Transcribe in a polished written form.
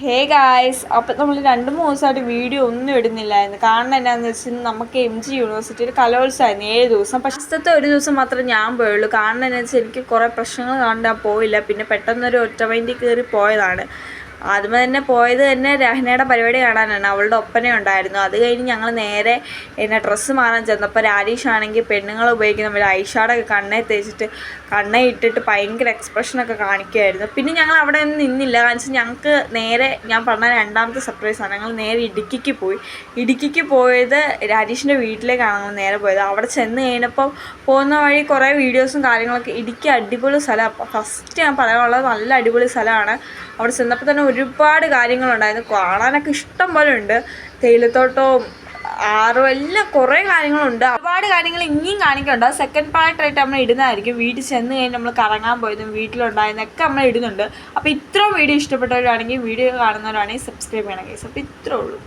Hey guys, അപ്പം നമ്മൾ 2-3 ദിവസമായിട്ട് വീഡിയോ ഒന്നും ഇടുന്നില്ലായിരുന്നു. കാരണം എന്നാന്ന് വെച്ചാൽ നമുക്ക് MG യൂണിവേഴ്സിറ്റിയിൽ കലോത്സവമായിരുന്നു 7 ദിവസം. ഫസ്റ്റത്തെ ഒരു ദിവസം മാത്രമേ ഞാൻ പോയുള്ളൂ. കാരണം എന്നാ വെച്ചാൽ എനിക്ക് കുറേ പ്രശ്നങ്ങൾ കണ്ടാൽ പോയില്ല. പിന്നെ പെട്ടെന്നൊരു ഒറ്റ വണ്ടി കയറി പോയതാണ്. ആദ്യമേ തന്നെ പോയത് തന്നെ രഹനയുടെ പരിപാടി കാണാനാണ്. അവളുടെ ഒപ്പന ഉണ്ടായിരുന്നു. അത് കഴിഞ്ഞ് ഞങ്ങൾ നേരെ ഡ്രസ്സ് മാറാൻ ചെന്നപ്പോൾ രാജേഷ് ആണെങ്കിൽ പെണ്ണുങ്ങൾ ഉപയോഗിക്കുന്ന ഐഷാഡൊക്കെ കണ്ണേ തേച്ചിട്ട് കണ്ണേ ഇട്ടിട്ട് ഭയങ്കര എക്സ്പ്രഷനൊക്കെ കാണിക്കുമായിരുന്നു. പിന്നെ ഞങ്ങൾ അവിടെ ഒന്നും നിന്നില്ല. കാരണം വെച്ചാൽ ഞങ്ങൾക്ക് നേരെ ഞാൻ പറഞ്ഞ രണ്ടാമത്തെ സർപ്രൈസാണ്. ഞങ്ങൾ നേരെ ഇടുക്കിക്ക് പോയി. ഇടുക്കിക്ക് പോയത് രാജേഷിൻ്റെ വീട്ടിലേക്കാണ് ഞങ്ങൾ നേരെ പോയത്. അവിടെ ചെന്ന് കഴിഞ്ഞപ്പോൾ പോകുന്ന വഴി കുറേ വീഡിയോസും കാര്യങ്ങളൊക്കെ. ഇടുക്കി അടിപൊളി സ്ഥലമാണ്. ഫസ്റ്റ് ഞാൻ പറയാനുള്ളത് നല്ല അടിപൊളി സ്ഥലമാണ്. അവിടെ ചെന്നപ്പോൾ തന്നെ ഒരുപാട് കാര്യങ്ങളുണ്ടായിരുന്നു. കാണാനൊക്കെ ഇഷ്ടം പോലെ ഉണ്ട്. തേയിലത്തോട്ടവും ആറും എല്ലാം കുറേ കാര്യങ്ങളുണ്ട്. ഒരുപാട് കാര്യങ്ങൾ ഇനിയും കാണിക്കുന്നുണ്ട്. അത് സെക്കൻഡ് പാർട്ടായിട്ട് നമ്മൾ ഇടുന്നതായിരിക്കും. വീട്ടിൽ ചെന്ന് കഴിഞ്ഞ് നമ്മൾ കറങ്ങാൻ പോയതും വീട്ടിലുണ്ടായിരുന്നൊക്കെ നമ്മൾ ഇടുന്നുണ്ട്. അപ്പോൾ ഇത്രയും വീഡിയോ ഇഷ്ടപ്പെട്ടവരാണെങ്കിൽ വീഡിയോ കാണുന്നവരാണെങ്കിൽ സബ്സ്ക്രൈബ് ചെയ്യണം ഗൈസ്. അപ്പോൾ ഇത്രേ ഉള്ളൂ.